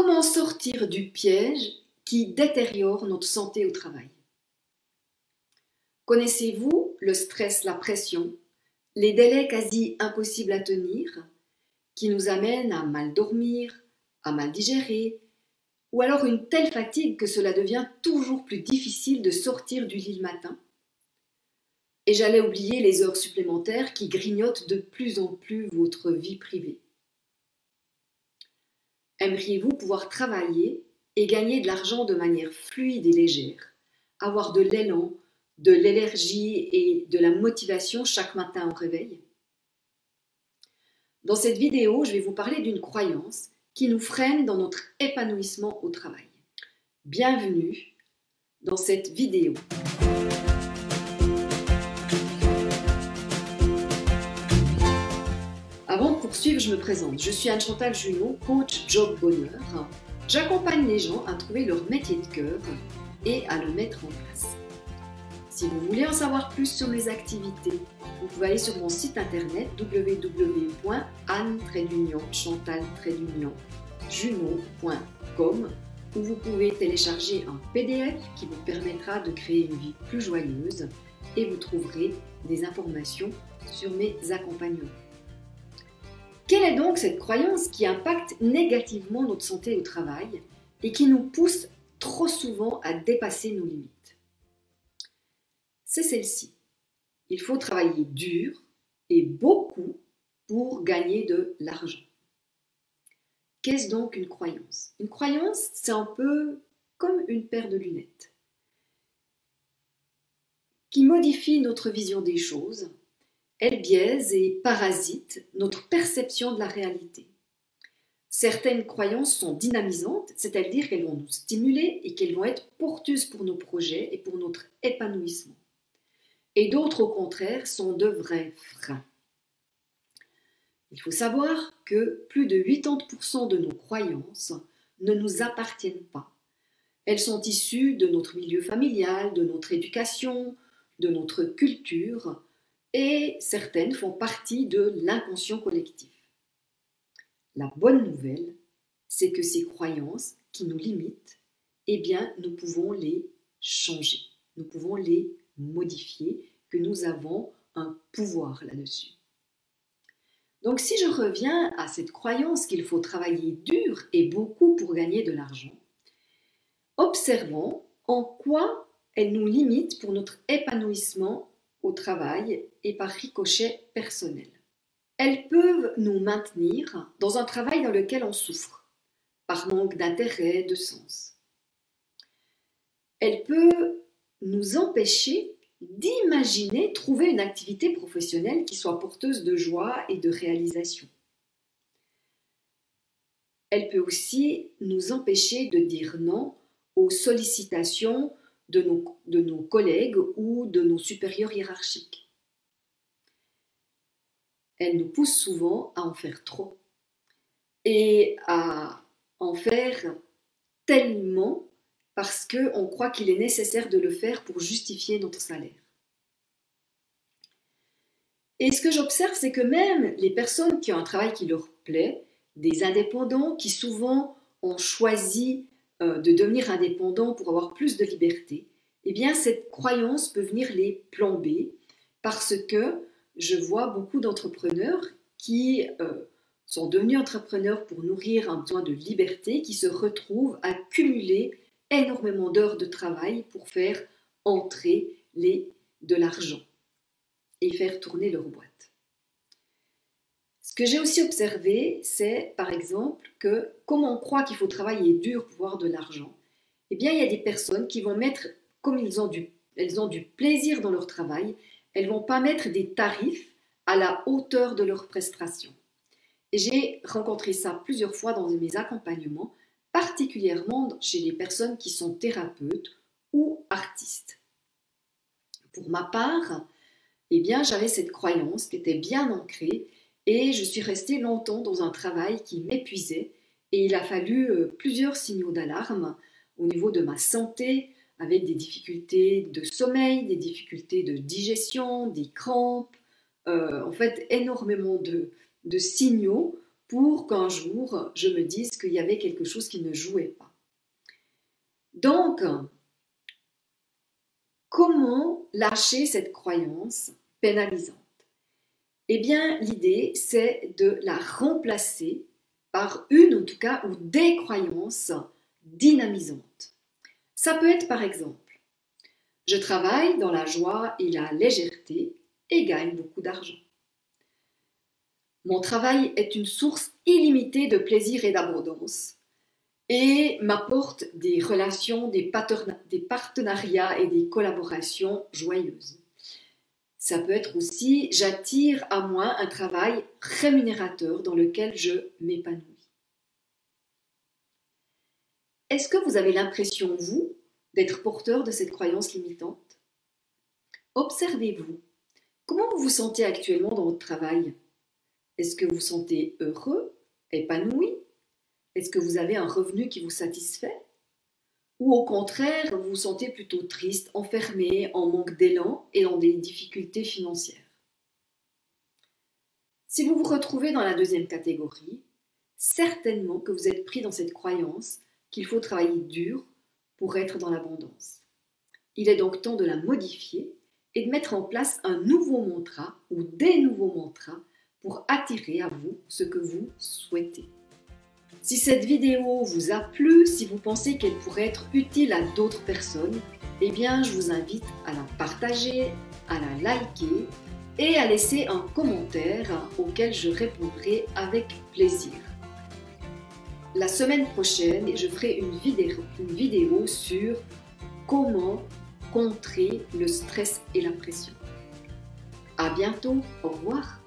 Comment sortir du piège qui détériore notre santé au travail? Connaissez-vous le stress, la pression, les délais quasi impossibles à tenir qui nous amènent à mal dormir, à mal digérer, ou alors une telle fatigue que cela devient toujours plus difficile de sortir du lit le matin? Et j'allais oublier les heures supplémentaires qui grignotent de plus en plus votre vie privée. Aimeriez-vous pouvoir travailler et gagner de l'argent de manière fluide et légère, avoir de l'élan, de l'énergie et de la motivation chaque matin au réveil? Dans cette vidéo, je vais vous parler d'une croyance qui nous freine dans notre épanouissement au travail. Bienvenue dans cette vidéo. Avant de poursuivre, je me présente. Je suis Anne-Chantal Junot, coach Job Bonheur. J'accompagne les gens à trouver leur métier de cœur et à le mettre en place. Si vous voulez en savoir plus sur mes activités, vous pouvez aller sur mon site internet www.anne-chantal-junot.com où vous pouvez télécharger un PDF qui vous permettra de créer une vie plus joyeuse et vous trouverez des informations sur mes accompagnements. Quelle est donc cette croyance qui impacte négativement notre santé au travail et qui nous pousse trop souvent à dépasser nos limites? C'est celle-ci. Il faut travailler dur et beaucoup pour gagner de l'argent. Qu'est-ce donc une croyance? Une croyance, c'est un peu comme une paire de lunettes qui modifie notre vision des choses. Elle biaise et parasite notre perception de la réalité. Certaines croyances sont dynamisantes, c'est-à-dire qu'elles vont nous stimuler et qu'elles vont être porteuses pour nos projets et pour notre épanouissement. Et d'autres, au contraire, sont de vrais freins. Il faut savoir que plus de 80% de nos croyances ne nous appartiennent pas. Elles sont issues de notre milieu familial, de notre éducation, de notre culture, et certaines font partie de l'inconscient collectif. La bonne nouvelle, c'est que ces croyances qui nous limitent, eh bien, nous pouvons les changer, nous pouvons les modifier, que nous avons un pouvoir là-dessus. Donc, si je reviens à cette croyance qu'il faut travailler dur et beaucoup pour gagner de l'argent, observons en quoi elle nous limite pour notre épanouissement au travail et par ricochet personnel. Elles peuvent nous maintenir dans un travail dans lequel on souffre, par manque d'intérêt, de sens. Elles peuvent nous empêcher d'imaginer trouver une activité professionnelle qui soit porteuse de joie et de réalisation. Elle peut aussi nous empêcher de dire non aux sollicitations de nos collègues ou de nos supérieurs hiérarchiques. Elle nous pousse souvent à en faire trop et à en faire tellement parce qu'on croit qu'il est nécessaire de le faire pour justifier notre salaire. Et ce que j'observe, c'est que même les personnes qui ont un travail qui leur plaît, des indépendants qui souvent ont choisi de devenir indépendants pour avoir plus de liberté, eh bien cette croyance peut venir les plomber parce que je vois beaucoup d'entrepreneurs qui sont devenus entrepreneurs pour nourrir un besoin de liberté, qui se retrouvent à cumuler énormément d'heures de travail pour faire entrer de l'argent et faire tourner leur boîte. Ce que j'ai aussi observé, c'est par exemple que comme on croit qu'il faut travailler dur pour avoir de l'argent, eh bien il y a des personnes qui vont mettre, comme elles ont du plaisir dans leur travail, elles ne vont pas mettre des tarifs à la hauteur de leurs prestations. Et j'ai rencontré ça plusieurs fois dans mes accompagnements, particulièrement chez les personnes qui sont thérapeutes ou artistes. Pour ma part, eh bien, j'avais cette croyance qui était bien ancrée et je suis restée longtemps dans un travail qui m'épuisait et il a fallu plusieurs signaux d'alarme au niveau de ma santé, avec des difficultés de sommeil, des difficultés de digestion, des crampes, en fait énormément de signaux pour qu'un jour je me dise qu'il y avait quelque chose qui ne jouait pas. Donc, comment lâcher cette croyance pénalisante? Eh bien, l'idée, c'est de la remplacer par une, en tout cas, ou des croyances dynamisantes. Ça peut être par exemple, je travaille dans la joie et la légèreté et gagne beaucoup d'argent. Mon travail est une source illimitée de plaisir et d'abondance et m'apporte des relations, des partenariats et des collaborations joyeuses. Ça peut être aussi, j'attire à moi un travail rémunérateur dans lequel je m'épanouis. Est-ce que vous avez l'impression, vous, d'être porteur de cette croyance limitante? Observez-vous. Comment vous vous sentez actuellement dans votre travail? Est-ce que vous vous sentez heureux, épanoui? Est-ce que vous avez un revenu qui vous satisfait? Ou au contraire, vous vous sentez plutôt triste, enfermé, en manque d'élan et dans des difficultés financières? Si vous vous retrouvez dans la deuxième catégorie, certainement que vous êtes pris dans cette croyance qu'il faut travailler dur pour être dans l'abondance. Il est donc temps de la modifier et de mettre en place un nouveau mantra ou des nouveaux mantras pour attirer à vous ce que vous souhaitez. Si cette vidéo vous a plu, si vous pensez qu'elle pourrait être utile à d'autres personnes, eh bien je vous invite à la partager, à la liker et à laisser un commentaire auquel je répondrai avec plaisir. La semaine prochaine, je ferai une vidéo sur comment contrer le stress et la pression. À bientôt, au revoir.